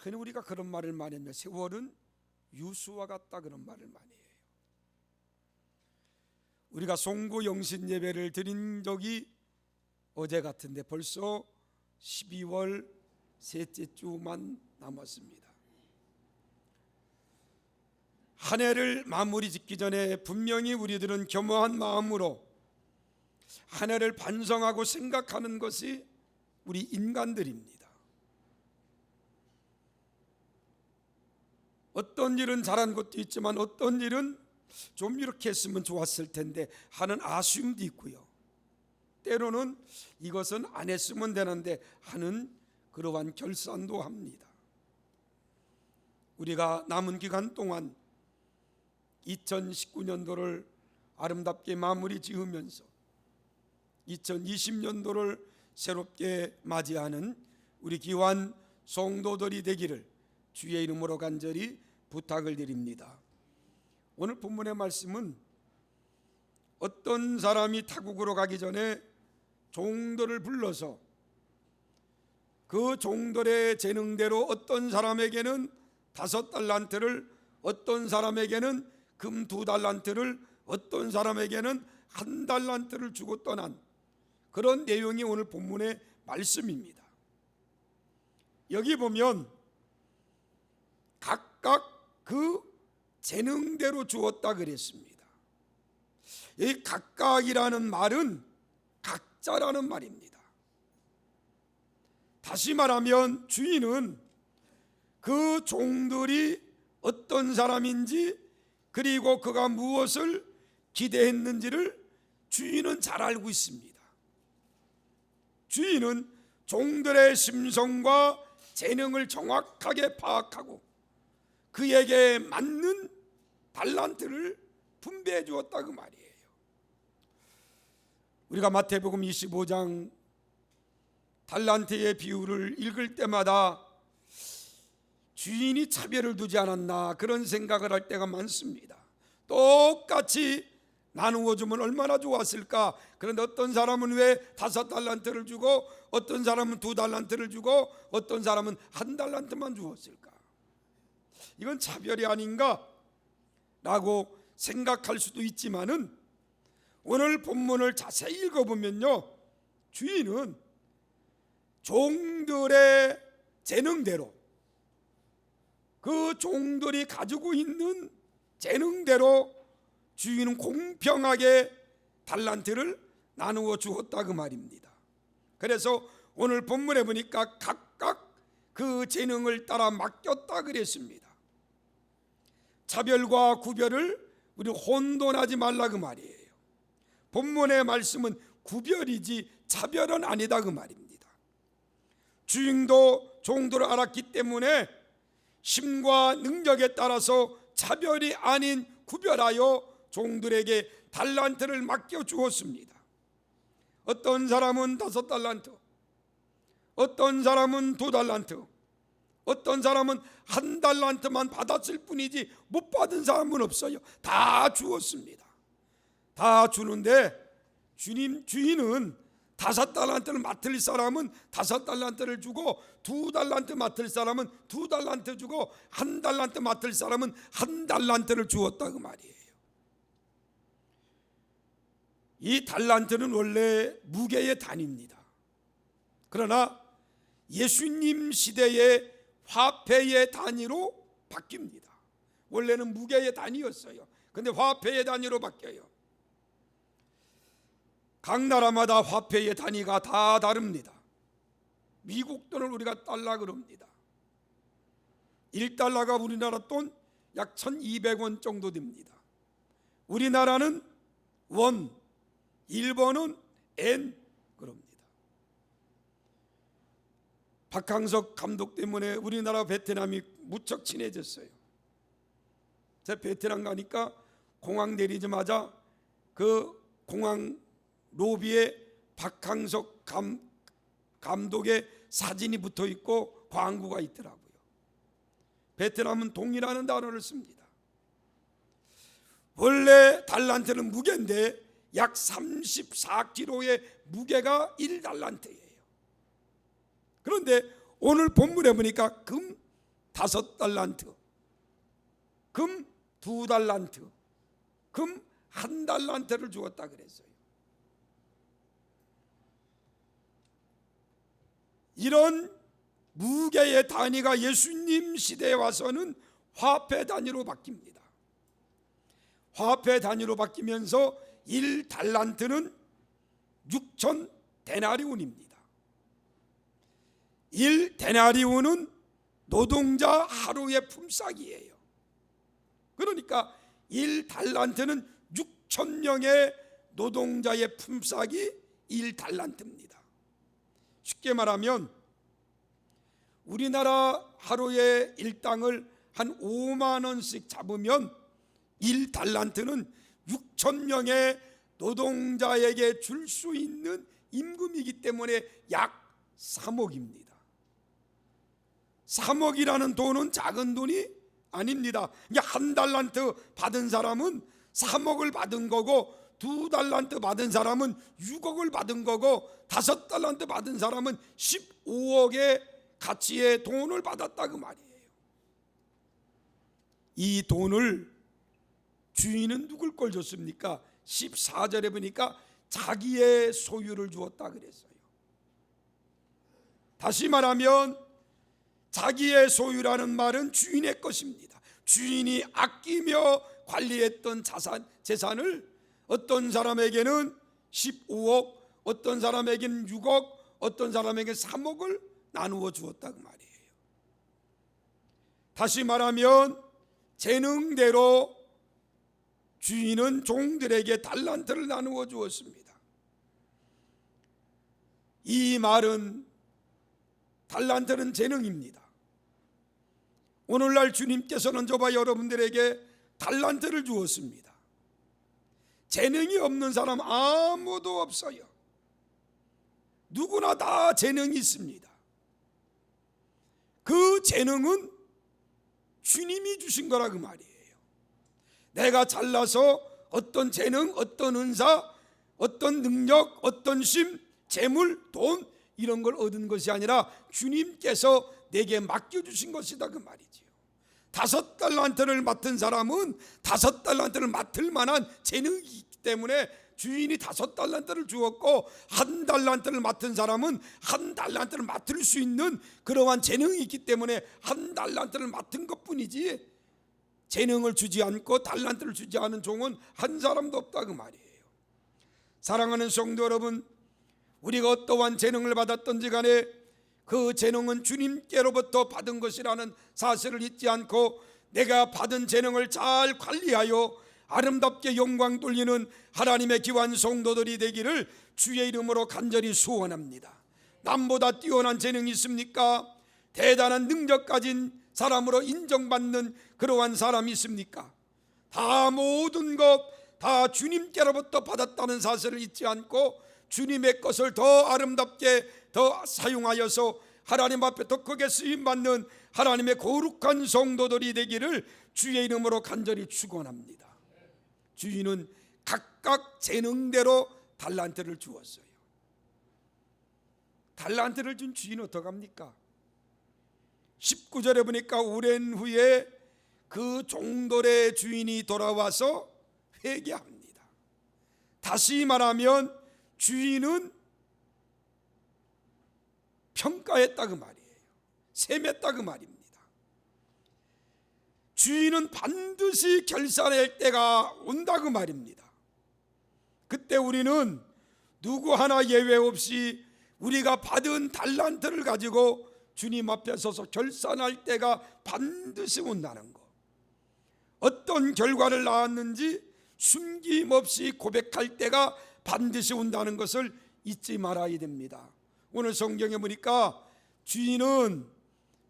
흔히 우리가 그런 말을 많이 해요. 세월은 유수와 같다, 그런 말을 많이 해요. 우리가 송구 영신 예배를 드린 적이 어제 같은데 벌써 12월 셋째 주만 남았습니다. 한 해를 마무리 짓기 전에 분명히 우리들은 겸허한 마음으로 한 해를 반성하고 생각하는 것이 우리 인간들입니다. 어떤 일은 잘한 것도 있지만 어떤 일은 좀 이렇게 했으면 좋았을 텐데 하는 아쉬움도 있고요. 때로는 이것은 안 했으면 되는데 하는 그러한 결산도 합니다. 우리가 남은 기간 동안 2019년도를 아름답게 마무리 지으면서 2020년도를 새롭게 맞이하는 우리 귀한 성도들이 되기를 주의 이름으로 간절히 부탁을 드립니다. 오늘 본문의 말씀은 어떤 사람이 타국으로 가기 전에 종들을 불러서 그 종들의 재능대로 어떤 사람에게는 5달란트를, 어떤 사람에게는 금 2달란트를, 어떤 사람에게는 1달란트를 주고 떠난 그런 내용이 오늘 본문의 말씀입니다. 여기 보면 각각 그 재능대로 주었다 그랬습니다. 이 각각이라는 말은 각자라는 말입니다. 다시 말하면 주인은 그 종들이 어떤 사람인지 그리고 그가 무엇을 기대했는지를 주인은 잘 알고 있습니다. 주인은 종들의 심성과 재능을 정확하게 파악하고 그에게 맞는 달란트를 분배해 주었다 그 말이에요. 우리가 마태복음 25장 달란트의 비유를 읽을 때마다 주인이 차별을 두지 않았나 그런 생각을 할 때가 많습니다. 똑같이 나누어 주면 얼마나 좋았을까. 그런데 어떤 사람은 왜 5달란트를 주고 어떤 사람은 2달란트를 주고 어떤 사람은 1달란트만 주었을까. 이건 차별이 아닌가 라고 생각할 수도 있지만은 오늘 본문을 자세히 읽어보면요, 주인은 종들의 재능대로 그 종들이 가지고 있는 재능대로 주인은 공평하게 달란트를 나누어 주었다 그 말입니다. 그래서 오늘 본문에 보니까 각각 그 재능을 따라 맡겼다 그랬습니다. 차별과 구별을 우리 혼돈하지 말라 그 말이에요. 본문의 말씀은 구별이지 차별은 아니다 그 말입니다. 주인도 종들을 알았기 때문에 힘과 능력에 따라서 차별이 아닌 구별하여 종들에게 달란트를 맡겨 주었습니다. 어떤 사람은 5달란트, 어떤 사람은 2달란트, 어떤 사람은 1달란트만 받았을 뿐이지 못 받은 사람은 없어요. 다 주었습니다. 다 주는데 주인은 5달란트를 맡을 사람은 5달란트를 주고 2달란트 맡을 사람은 2달란트 주고 1달란트 맡을 사람은 1달란트를 주었다 그 말이에요. 이 달란트는 원래 무게의 단위입니다. 그러나 예수님 시대의 화폐의 단위로 바뀝니다. 원래는 무게의 단위였어요. 그런데 화폐의 단위로 바뀌어요. 각 나라마다 화폐의 단위가 다 다릅니다. 미국 돈을 우리가 달러 그럽니다. 1달러가 우리나라 돈 약 1200원 정도 됩니다. 우리나라는 원, 일본은 엔 그럽니다. 박항석 감독 때문에 우리나라 베트남이 무척 친해졌어요. 제가 베트남 가니까 공항 내리자마자 그 공항 로비에 박항석 감독의 사진이 붙어 있고 광고가 있더라고요. 베트남은 동이라는 단어를 씁니다. 원래 달란트는 무게인데 약 34kg의 무게가 1달란트예요. 그런데 오늘 본문에 보니까 금 5달란트, 금 2달란트, 금 1달란트를 주었다 그랬어요. 이런 무게의 단위가 예수님 시대에 와서는 화폐 단위로 바뀝니다. 화폐 단위로 바뀌면서 1달란트는 6천 데나리온입니다. 1데나리온은 노동자 하루의 품삯이에요. 그러니까 1달란트는 6,000명의 노동자의 품삯이 1달란트입니다. 쉽게 말하면 우리나라 하루에 일당을 한 5만 원씩 잡으면 1달란트는 6,000명의 노동자에게 줄 수 있는 임금이기 때문에 약 3억입니다. 3억이라는 돈은 작은 돈이 아닙니다. 한 달란트 받은 사람은 3억을 받은 거고, 2달란트 받은 사람은 6억을 받은 거고, 5달란트 받은 사람은 15억의 가치의 돈을 받았다 그 말이에요. 이 돈을 주인은 누굴 걸 줬습니까? 14절에 보니까 자기의 소유를 주었다 그랬어요. 다시 말하면 자기의 소유라는 말은 주인의 것입니다. 주인이 아끼며 관리했던 재산을 어떤 사람에게는 15억, 어떤 사람에게는 6억, 어떤 사람에게 3억을 나누어 주었다 그 말이에요. 다시 말하면 재능대로 주인은 종들에게 달란트를 나누어 주었습니다. 이 말은 달란트는 재능입니다. 오늘날 주님께서는 저와 여러분들에게 달란트를 주었습니다. 재능이 없는 사람 아무도 없어요. 누구나 다 재능이 있습니다. 그 재능은 주님이 주신 거라 그 말이에요. 내가 잘나서 어떤 재능, 어떤 은사, 어떤 능력, 어떤 심, 재물, 돈 이런 걸 얻은 것이 아니라 주님께서 내게 맡겨주신 것이다 그 말이지요. 5달란트를 맡은 사람은 5달란트를 맡을 만한 재능이 있기 때문에 주인이 5달란트를 주었고, 1달란트를 맡은 사람은 1달란트를 맡을 수 있는 그러한 재능이 있기 때문에 1달란트를 맡은 것뿐이지, 재능을 주지 않고 달란트를 주지 않은 종은 한 사람도 없다 그 말이에요. 사랑하는 성도 여러분, 우리가 어떠한 재능을 받았던지 간에 그 재능은 주님께로부터 받은 것이라는 사실을 잊지 않고 내가 받은 재능을 잘 관리하여 아름답게 영광 돌리는 하나님의 귀한 성도들이 되기를 주의 이름으로 간절히 소원합니다. 남보다 뛰어난 재능이 있습니까? 대단한 능력 가진 사람으로 인정받는 그러한 사람이 있습니까? 다 모든 것 다 주님께로부터 받았다는 사실을 잊지 않고 주님의 것을 더 아름답게 더 사용하여서 하나님 앞에 더 크게 쓰임받는 하나님의 거룩한 성도들이 되기를 주의 이름으로 간절히 축원합니다. 주인은 각각 재능대로 달란트를 주었어요. 달란트를 준 주인은 어떡합니까? 19절에 보니까 오랜 후에 그 종들의 주인이 돌아와서 회개합니다. 다시 말하면 주인은 평가했다 그 말이에요. 셈했다 그 말입니다. 주인은 반드시 결산할 때가 온다 그 말입니다. 그때 우리는 누구 하나 예외 없이 우리가 받은 달란트를 가지고 주님 앞에 서서 결산할 때가 반드시 온다는 것, 어떤 결과를 낳았는지 숨김없이 고백할 때가 반드시 온다는 것을 잊지 말아야 됩니다. 오늘 성경에 보니까 주인은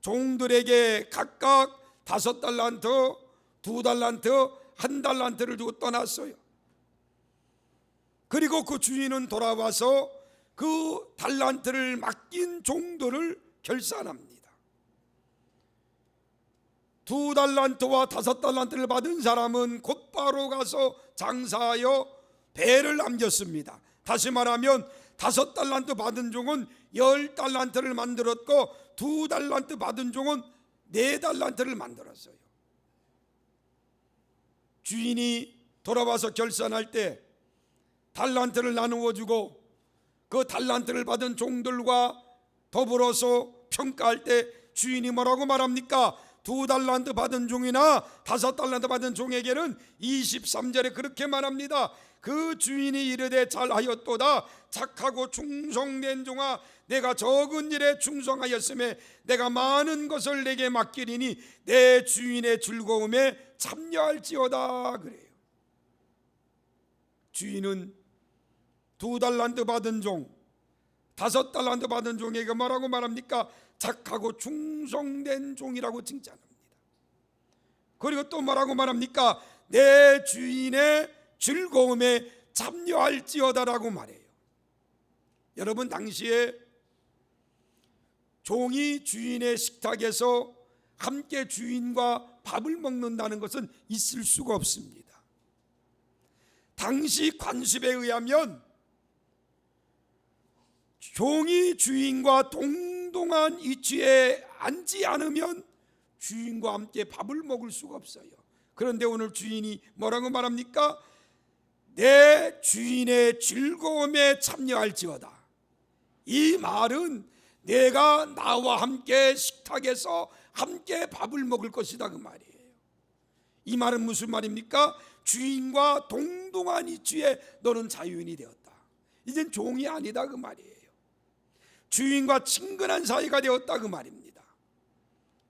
종들에게 각각 5달란트, 2달란트, 1달란트를 주고 떠났어요. 그리고 그 주인은 돌아와서 그 달란트를 맡긴 종들을 결산합니다. 2달란트와 5달란트를 받은 사람은 곧바로 가서 장사하여 배를 남겼습니다. 다시 말하면 5달란트 받은 종은 10달란트를 만들었고 2달란트 받은 종은 4달란트를 만들었어요. 주인이 돌아와서 결산할 때 달란트를 나누어 주고 그 달란트를 받은 종들과 더불어서 평가할 때 주인이 뭐라고 말합니까? 2달란트 받은 종이나 5달란트 받은 종에게는 23절에 그렇게 말합니다. 그 주인이 이르되 잘하였도다. 착하고 충성된 종아, 내가 적은 일에 충성하였음에 내가 많은 것을 내게 맡기리니 내 주인의 즐거움에 참여할지어다. 그래요. 주인은 2달란트 받은 종, 5달란트 받은 종에게 뭐라고 말합니까? 착하고 충성된 종이라고 칭찬합니다. 그리고 또 뭐라고 말합니까? 내 주인의 즐거움에 참여할지어다라고 말해요. 여러분, 당시에 종이 주인의 식탁에서 함께 주인과 밥을 먹는다는 것은 있을 수가 없습니다. 당시 관습에 의하면 종이 주인과 동등한 위치에 앉지 않으면 주인과 함께 밥을 먹을 수가 없어요. 그런데 오늘 주인이 뭐라고 말합니까? 내 주인의 즐거움에 참여할지어다. 이 말은 내가 나와 함께 식탁에서 함께 밥을 먹을 것이다, 그 말이에요. 이 말은 무슨 말입니까? 주인과 동등한 위치에 너는 자유인이 되었다. 이젠 종이 아니다, 그 말이에요. 주인과 친근한 사이가 되었다, 그 말입니다.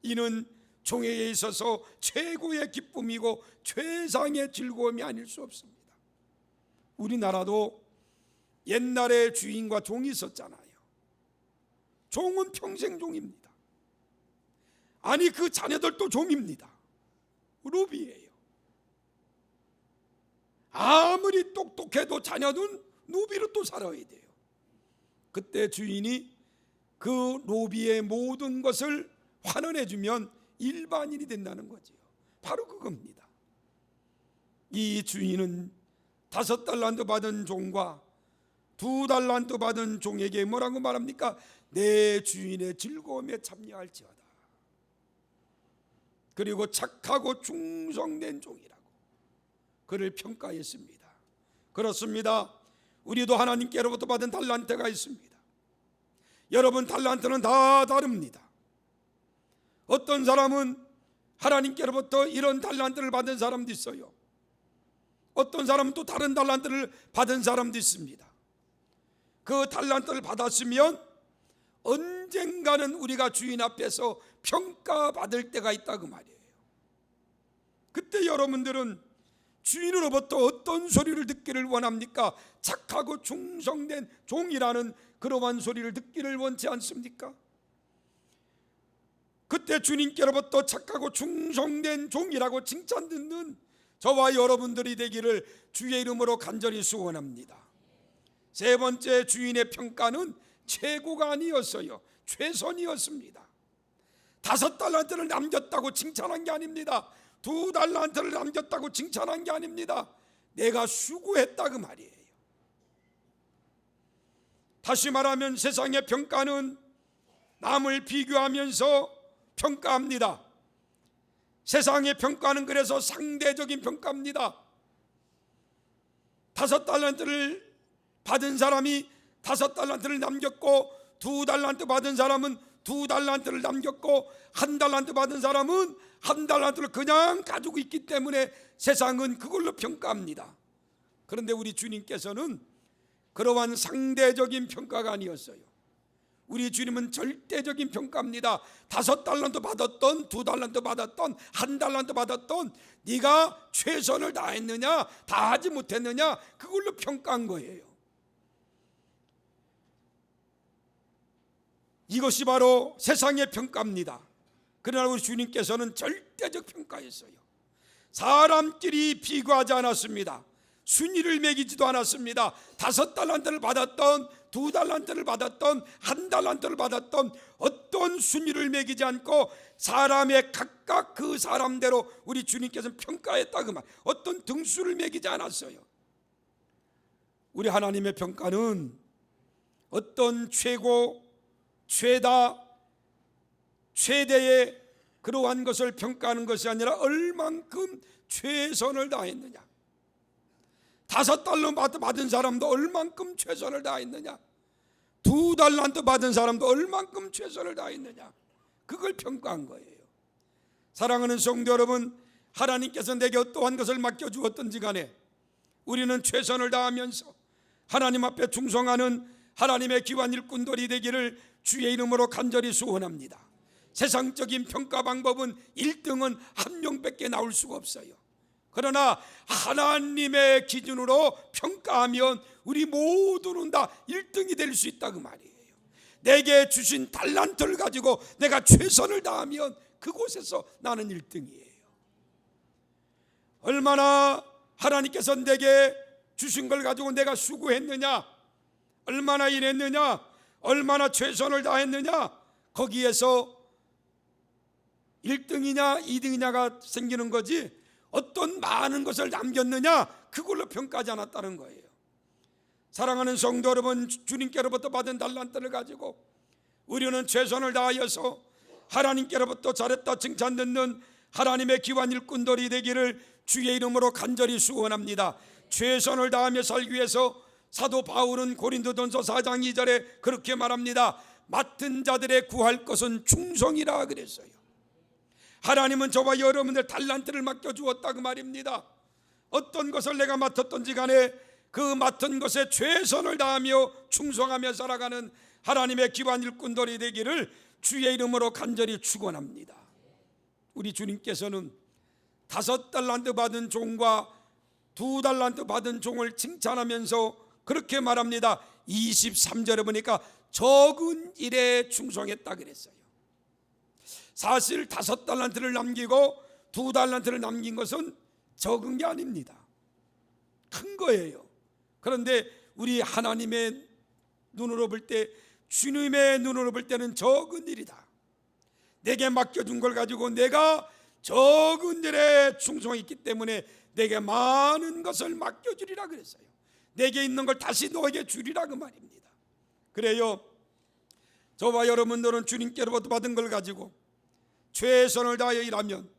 이는 종에게 있어서 최고의 기쁨이고 최상의 즐거움이 아닐 수 없습니다. 우리나라도 옛날에 주인과 종이 있었잖아요. 종은 평생 종입니다. 아니, 그 자녀들도 종입니다. 노비예요. 아무리 똑똑해도 자녀는 노비로 또 살아야 돼요. 그때 주인이 그 노비의 모든 것을 환원해주면 일반인이 된다는 거죠. 바로 그겁니다. 이 주인은 5달란트 받은 종과 2달란트 받은 종에게 뭐라고 말합니까? 내 주인의 즐거움에 참여할지어다. 그리고 착하고 충성된 종이라고 그를 평가했습니다. 그렇습니다. 우리도 하나님께로부터 받은 달란트가 있습니다. 여러분, 달란트는 다 다릅니다. 어떤 사람은 하나님께로부터 이런 달란트를 받은 사람도 있어요. 어떤 사람은 또 다른 달란트를 받은 사람도 있습니다. 그 달란트를 받았으면 언젠가는 우리가 주인 앞에서 평가받을 때가 있다, 그 말이에요. 그때 여러분들은 주인으로부터 어떤 소리를 듣기를 원합니까? 착하고 충성된 종이라는 그러한 소리를 듣기를 원치 않습니까? 그때 주님께로부터 착하고 충성된 종이라고 칭찬 듣는 저와 여러분들이 되기를 주의 이름으로 간절히 소원합니다. 세 번째, 주인의 평가는 최고가 아니었어요. 최선이었습니다. 5달란트를 남겼다고 칭찬한 게 아닙니다. 2달란트를 남겼다고 칭찬한 게 아닙니다. 내가 수고했다, 그 말이에요. 다시 말하면 세상의 평가는 남을 비교하면서 평가합니다. 세상의 평가는 그래서 상대적인 평가입니다. 5달란트를 받은 사람이 5달란트를 남겼고 2달란트 받은 사람은 2달란트를 남겼고 1달란트 받은 사람은 1달란트를 그냥 가지고 있기 때문에 세상은 그걸로 평가합니다. 그런데 우리 주님께서는 그러한 상대적인 평가가 아니었어요. 우리 주님은 절대적인 평가입니다. 5달란트 받았던, 2달란트 받았던, 1달란트 받았던, 네가 최선을 다했느냐, 다하지 못했느냐, 그걸로 평가한 거예요. 이것이 바로 세상의 평가입니다. 그러나 우리 주님께서는 절대적 평가였어요. 사람끼리 비교하지 않았습니다. 순위를 매기지도 않았습니다. 5달란트를 받았던, 2달란트를 받았던, 1달란트를 받았던 어떤 순위를 매기지 않고 사람의 각각 그 사람대로 우리 주님께서는 평가했다 그 말. 어떤 등수를 매기지 않았어요. 우리 하나님의 평가는 어떤 최고, 최다, 최대의 그러한 것을 평가하는 것이 아니라 얼만큼 최선을 다했느냐. 5달란트 받은 사람도 얼만큼 최선을 다했느냐, 2달란트 받은 사람도 얼만큼 최선을 다했느냐, 그걸 평가한 거예요. 사랑하는 성도 여러분, 하나님께서 내게 어떠한 것을 맡겨주었든지 간에 우리는 최선을 다하면서 하나님 앞에 충성하는 하나님의 귀한 일꾼들이 되기를 주의 이름으로 간절히 소원합니다. 세상적인 평가 방법은 1등은 한 명밖에 나올 수가 없어요. 그러나 하나님의 기준으로 평가하면 우리 모두는 다 1등이 될 수 있다 그 말이에요. 내게 주신 달란트를 가지고 내가 최선을 다하면 그곳에서 나는 1등이에요. 얼마나 하나님께서 내게 주신 걸 가지고 내가 수고했느냐, 얼마나 일했느냐, 얼마나 최선을 다했느냐, 거기에서 1등이냐 2등이냐가 생기는 거지 어떤 많은 것을 남겼느냐 그걸로 평가하지 않았다는 거예요. 사랑하는 성도 여러분, 주님께로부터 받은 달란트를 가지고 우리는 최선을 다하여서 하나님께로부터 잘했다 칭찬 듣는 하나님의 귀한 일꾼들이 되기를 주의 이름으로 간절히 축원합니다. 최선을 다하며 살기 위해서 사도 바울은 고린도전서 4장 2절에 그렇게 말합니다. 맡은 자들의 구할 것은 충성이라 그랬어요. 하나님은 저와 여러분들 달란트를 맡겨주었다 그 말입니다. 어떤 것을 내가 맡았던지 간에 그 맡은 것에 최선을 다하며 충성하며 살아가는 하나님의 귀한 일꾼들이 되기를 주의 이름으로 간절히 축원합니다. 우리 주님께서는 5달란트 받은 종과 2달란트 받은 종을 칭찬하면서 그렇게 말합니다. 23절에 보니까 적은 일에 충성했다 그랬어요. 사실 5달란트를 남기고 2달란트를 남긴 것은 적은 게 아닙니다. 큰 거예요. 그런데 우리 하나님의 눈으로 볼 때, 주님의 눈으로 볼 때는 적은 일이다. 내게 맡겨준 걸 가지고 내가 적은 일에 충성했기 때문에 내게 많은 것을 맡겨주리라 그랬어요. 내게 있는 걸 다시 너에게 주리라 그 말입니다. 그래요, 저와 여러분들은 주님께로부터 받은 걸 가지고 최선을 다하여 일하면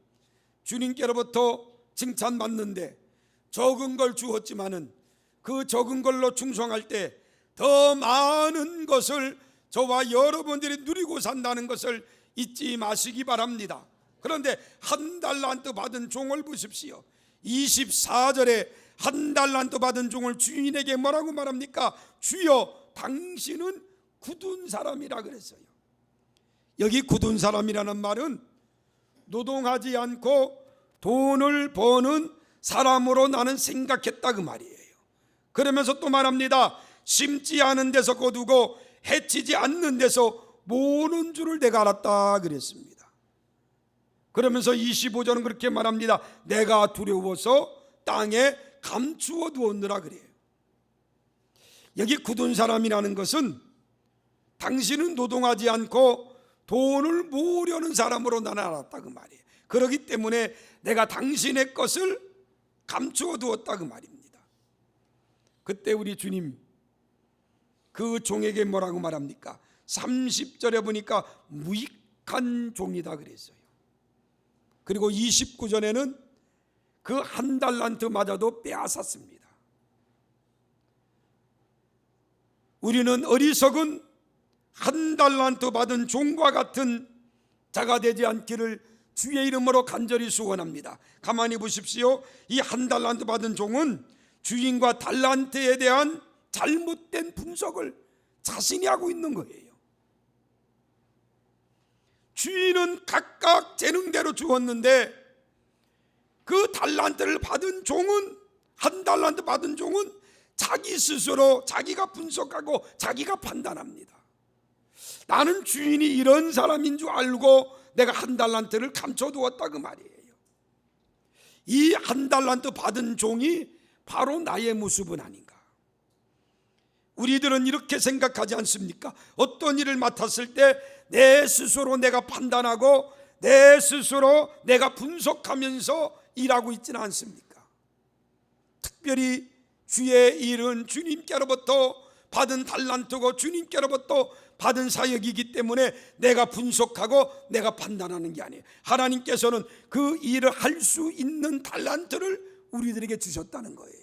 주님께로부터 칭찬받는데, 적은 걸 주었지만은 그 적은 걸로 충성할 때 더 많은 것을 저와 여러분들이 누리고 산다는 것을 잊지 마시기 바랍니다. 그런데 1달란트 받은 종을 보십시오. 24절에 1달란트 받은 종을 주인에게 뭐라고 말합니까? 주여, 당신은 굳은 사람이라 그랬어요. 여기 굳은 사람이라는 말은 노동하지 않고 돈을 버는 사람으로 나는 생각했다 그 말이에요. 그러면서 또 말합니다. 심지 않은 데서 거두고 해치지 않는 데서 모으는 줄을 내가 알았다 그랬습니다. 그러면서 25절은 그렇게 말합니다. 내가 두려워서 땅에 감추어 두었느라 그래요. 여기 굳은 사람이라는 것은 당신은 노동하지 않고 돈을 모으려는 사람으로 나는 알았다 그 말이에요. 그렇기 때문에 내가 당신의 것을 감추어 두었다 그 말입니다. 그때 우리 주님 그 종에게 뭐라고 말합니까? 30절에 보니까 무익한 종이다 그랬어요. 그리고 29절에는 그 1달란트마저도 빼앗았습니다. 우리는 어리석은 1달란트 받은 종과 같은 자가 되지 않기를 주의 이름으로 간절히 소원합니다. 가만히 보십시오. 이 1달란트 받은 종은 주인과 달란트에 대한 잘못된 분석을 자신이 하고 있는 거예요. 주인은 각각 재능대로 주었는데 그 달란트를 받은 종은, 1달란트 받은 종은 자기 스스로 자기가 분석하고 자기가 판단합니다. 나는 주인이 이런 사람인 줄 알고 내가 한 달란트를 감춰두었다 그 말이에요. 이 한 달란트 받은 종이 바로 나의 모습은 아닌가? 우리들은 이렇게 생각하지 않습니까? 어떤 일을 맡았을 때 내 스스로 내가 판단하고 내 스스로 내가 분석하면서 일하고 있지는 않습니까? 특별히 주의 일은 주님께로부터 받은 달란트고 주님께로부터 받은 사역이기 때문에 내가 분석하고 내가 판단하는 게 아니에요. 하나님께서는 그 일을 할 수 있는 달란트를 우리들에게 주셨다는 거예요.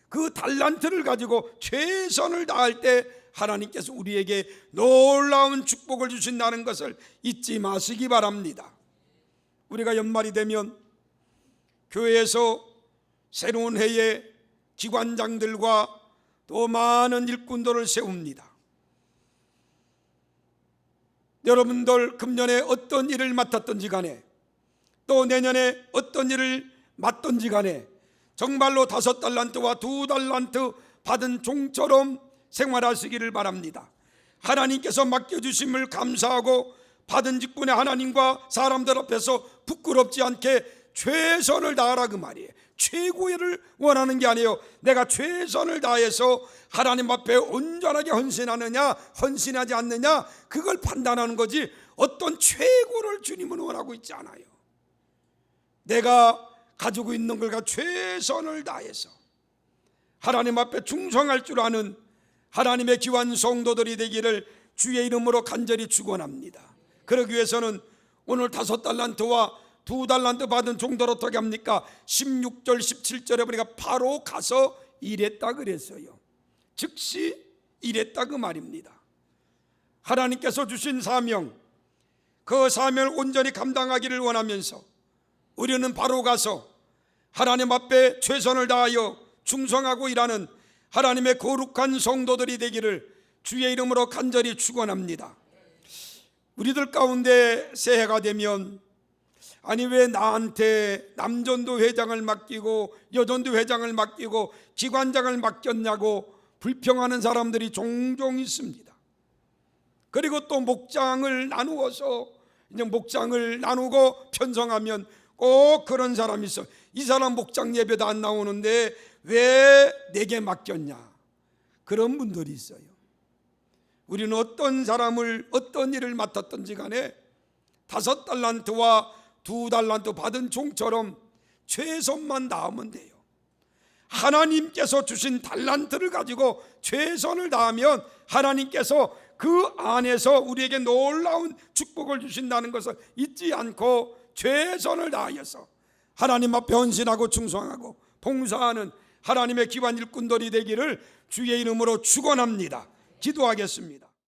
그 달란트를 가지고 최선을 다할 때 하나님께서 우리에게 놀라운 축복을 주신다는 것을 잊지 마시기 바랍니다. 우리가 연말이 되면 교회에서 새로운 해에 기관장들과 또 많은 일꾼들을 세웁니다. 여러분들 금년에 어떤 일을 맡았던지 간에 또 내년에 어떤 일을 맡던지 간에 정말로 5달란트와 2달란트 받은 종처럼 생활하시기를 바랍니다. 하나님께서 맡겨주심을 감사하고 받은 직분에 하나님과 사람들 앞에서 부끄럽지 않게 최선을 다하라 그 말이에요. 최고를 원하는 게 아니에요. 내가 최선을 다해서 하나님 앞에 온전하게 헌신하느냐 헌신하지 않느냐 그걸 판단하는 거지 어떤 최고를 주님은 원하고 있지 않아요. 내가 가지고 있는 걸 최선을 다해서 하나님 앞에 충성할 줄 아는 하나님의 귀한 성도들이 되기를 주의 이름으로 간절히 축원합니다. 그러기 위해서는 오늘 5달란트와 2달란트 받은 종들 어떻게 합니까? 16절 17절에 보니까 바로 가서 일했다 그랬어요. 즉시 일했다 그 말입니다. 하나님께서 주신 사명, 그 사명을 온전히 감당하기를 원하면서 우리는 바로 가서 하나님 앞에 최선을 다하여 충성하고 일하는 하나님의 거룩한 성도들이 되기를 주의 이름으로 간절히 축원합니다. 우리들 가운데 새해가 되면 아니 왜 나한테 남전도 회장을 맡기고 여전도 회장을 맡기고 기관장을 맡겼냐고 불평하는 사람들이 종종 있습니다. 그리고 또 목장을 나누어서 이제 목장을 나누고 편성하면 꼭 그런 사람이 있어. 이 사람 목장 예배도 안 나오는데 왜 내게 맡겼냐? 그런 분들이 있어요. 우리는 어떤 사람을 어떤 일을 맡았던지 간에 5달란트와 2달란트 받은 종처럼 최선만 다하면 돼요. 하나님께서 주신 달란트를 가지고 최선을 다하면 하나님께서 그 안에서 우리에게 놀라운 축복을 주신다는 것을 잊지 않고 최선을 다하여서 하나님 앞에 헌신하고 충성하고 봉사하는 하나님의 귀한 일꾼들이 되기를 주의 이름으로 축원합니다. 기도하겠습니다.